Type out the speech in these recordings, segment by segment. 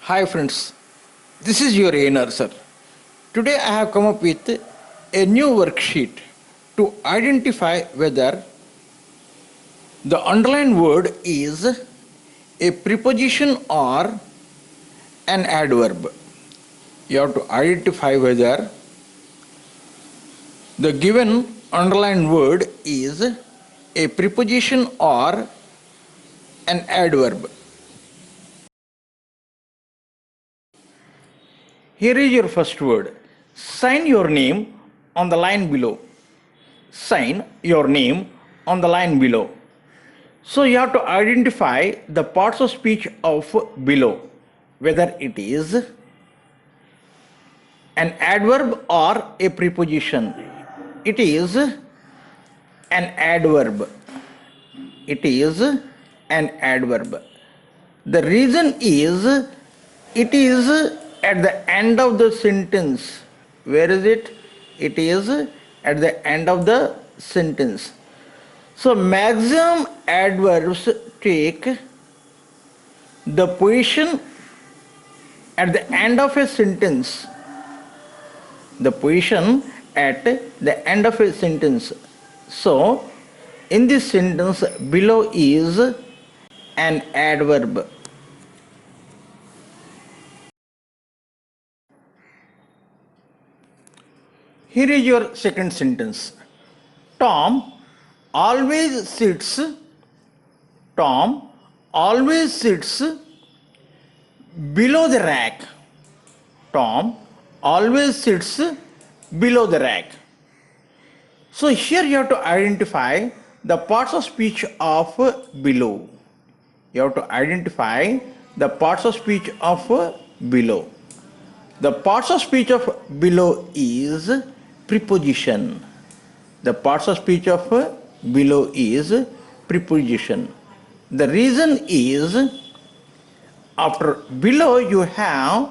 Hi friends, this is your A sir. Today I have come up with a new worksheet to identify whether the underlined word is a preposition or an adverb. You have to identify whether the given underlined word is a preposition or an adverb. Here is your first word. Sign your name on the line below. Sign your name on the line below. So you have to identify the parts of speech of below, whether it is an adverb or a preposition. It is an adverb. It is an adverb. The reason is it is at the end of the sentence. Where is it? It is at the end of the sentence. So maximum adverbs take the position at the end of a sentence. The position at the end of a sentence. So in this sentence below is an adverb. Here is your second sentence. Tom always sits below the rack. Tom always sits below the rack. So here you have to identify the parts of speech of below. You have to identify the parts of speech of below. The parts of speech of below is preposition. The parts of speech of below is preposition. The reason is after below you have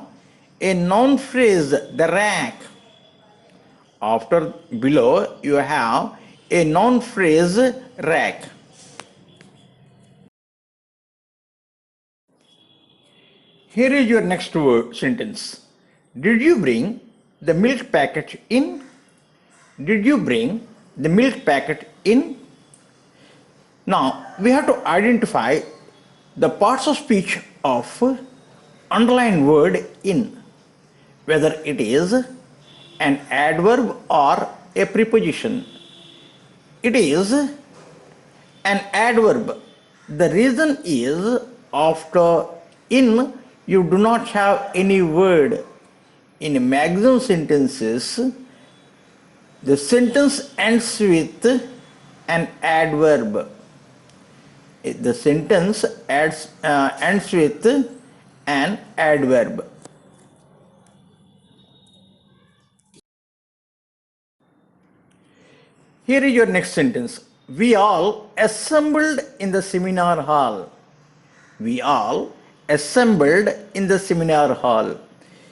a noun phrase, the rack. After below you have a noun phrase, rack. Here is your next word sentence. Did you bring the milk packet in? Did you bring the milk packet in? Now we have to identify the parts of speech of underlined word in, whether it is an adverb or a preposition. It is an adverb. The reason is after in you do not have any word. In maximum sentences, the sentence ends with an adverb. The sentence ends with an adverb. Here is your next sentence. We all assembled in the seminar hall. We all assembled in the seminar hall.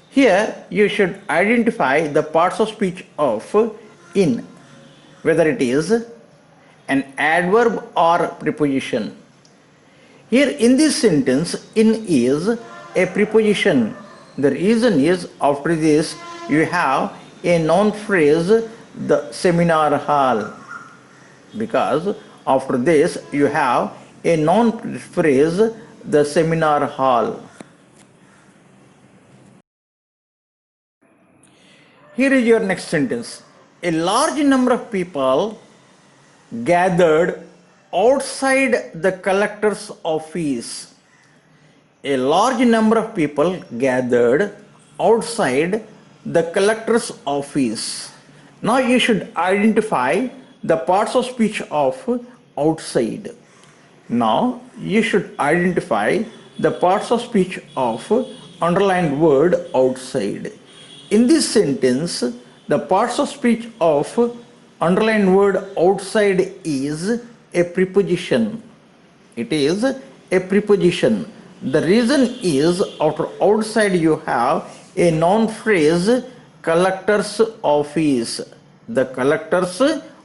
Here you should identify the parts of speech of in, whether it is an adverb or preposition. Here in this sentence, in is a preposition. The reason is after this you have a noun phrase, the seminar hall. Because after this you have a noun phrase, the seminar hall. Here is your next sentence. A large number of people gathered outside the collector's office. A large number of people gathered outside the collector's office. Now you should identify the parts of speech of outside. Now you should identify the parts of speech of underlined word outside. In this sentence, the parts of speech of underlined word outside is a preposition. It is a preposition. The reason is after outside you have a noun phrase, collector's office. The collector's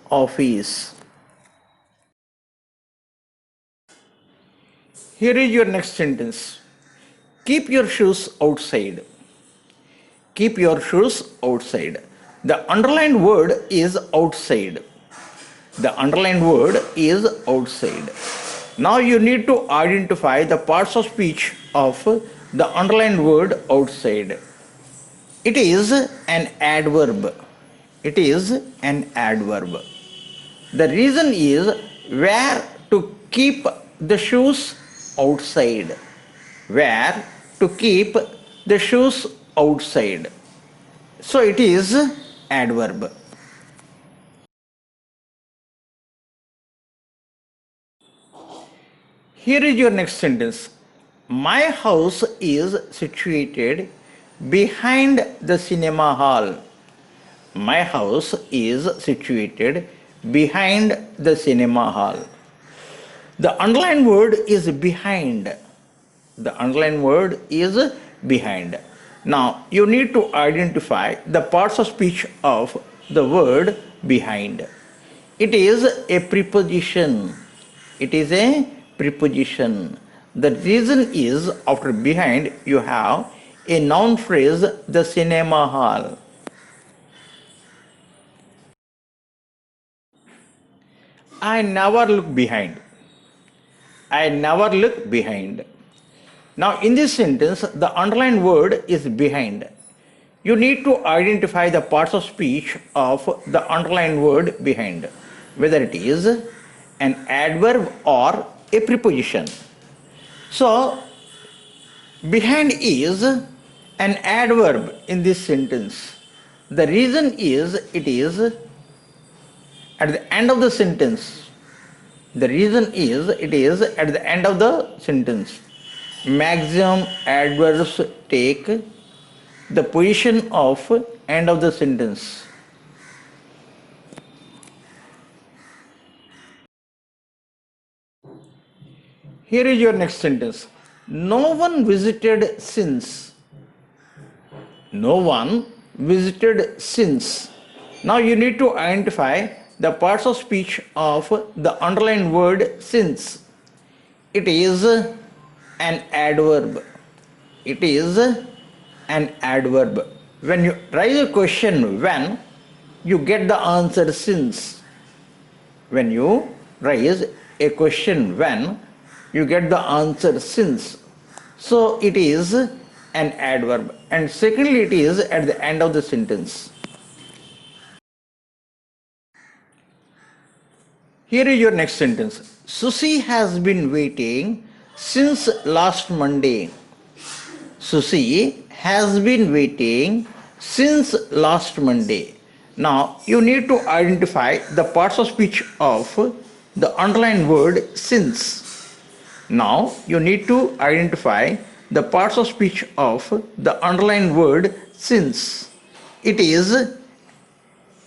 office. Here is your next sentence. Keep your shoes outside. Keep your shoes outside. The underlined word is outside. The underlined word is outside. Now you need to identify the parts of speech of the underlined word outside. It is an adverb. It is an adverb. The reason is where to keep the shoes outside. Where to keep the shoes outside. So it is adverb. Here is your next sentence. My house is situated behind the cinema hall. My house is situated behind the cinema hall. The underlined word is behind. The underlined word is behind. Now you need to identify the parts of speech of the word behind. It is a preposition. It is a preposition. The reason is after behind you have a noun phrase, the cinema hall. I never look behind. I never look behind. Now in this sentence, the underlined word is behind. You need to identify the parts of speech of the underlined word behind, whether it is an adverb or a preposition. So behind is an adverb in this sentence. The reason is it is at the end of the sentence. The reason is it is at the end of the sentence. Maximum adverbs take the position of end of the sentence. Here is your next sentence. No one visited since. No one visited since. Now you need to identify the parts of speech of the underlined word since. It is an adverb. It is an adverb. When you raise a question when, you get the answer since. When you raise a question when, you get the answer since. So it is an adverb. And secondly, it is at the end of the sentence. Here is your next sentence. Susie has been waiting since last Monday. Susie has been waiting since last Monday. Now you need to identify the parts of speech of the underlined word since. Now you need to identify the parts of speech of the underlined word since. It is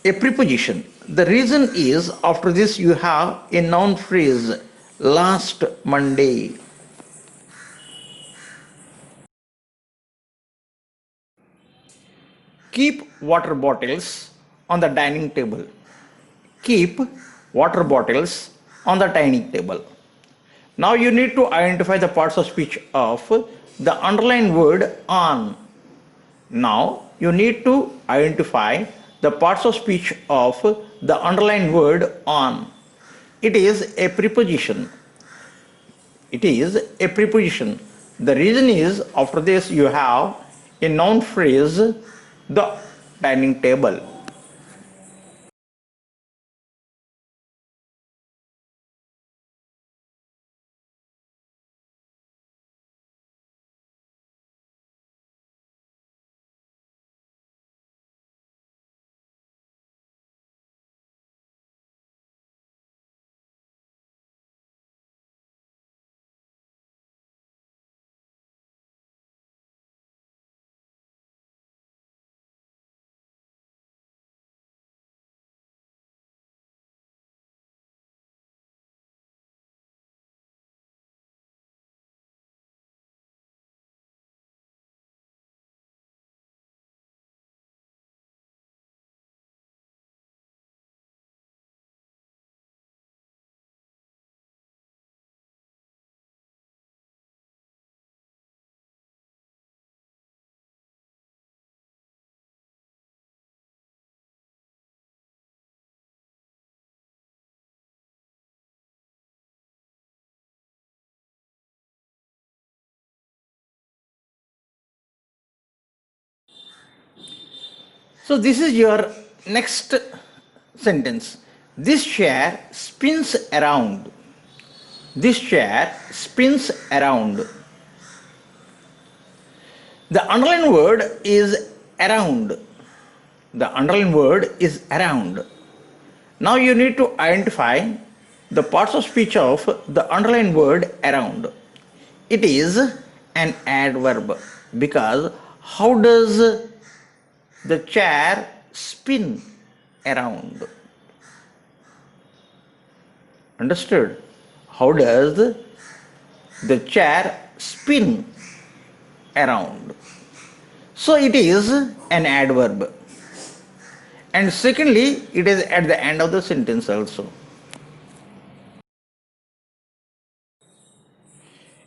a preposition. The reason is after this you have a noun phrase, last Monday. Keep water bottles on the dining table. Keep water bottles on the dining table. Now you need to identify the parts of speech of the underlined word on. Now you need to identify the parts of speech of the underlined word on. It is a preposition. It is a preposition. The reason is after this you have a noun phrase, the dining table. So this is your next sentence. This chair spins around. This chair spins around. The underlined word is around. The underlined word is around. Now you need to identify the parts of speech of the underlined word around. It is an adverb because how does the chair spin around? Understood? How does the chair spin around? So it is an adverb. And secondly, it is at the end of the sentence also.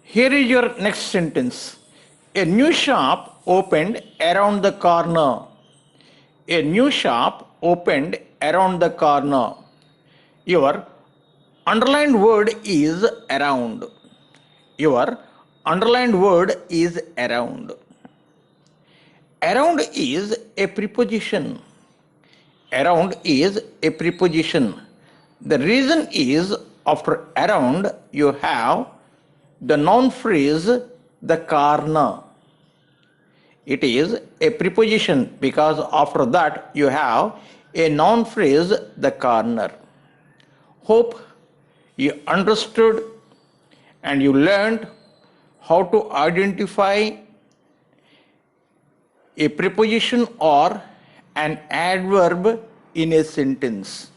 Here is your next sentence. A new shop opened around the corner. A new shop opened around the corner. Your underlined word is around. Your underlined word is around. Around is a preposition. Around is a preposition. The reason is after around you have the noun phrase the corner. It is a preposition because after that you have a noun phrase the corner. Hope you understood and you learned how to identify a preposition or an adverb in a sentence.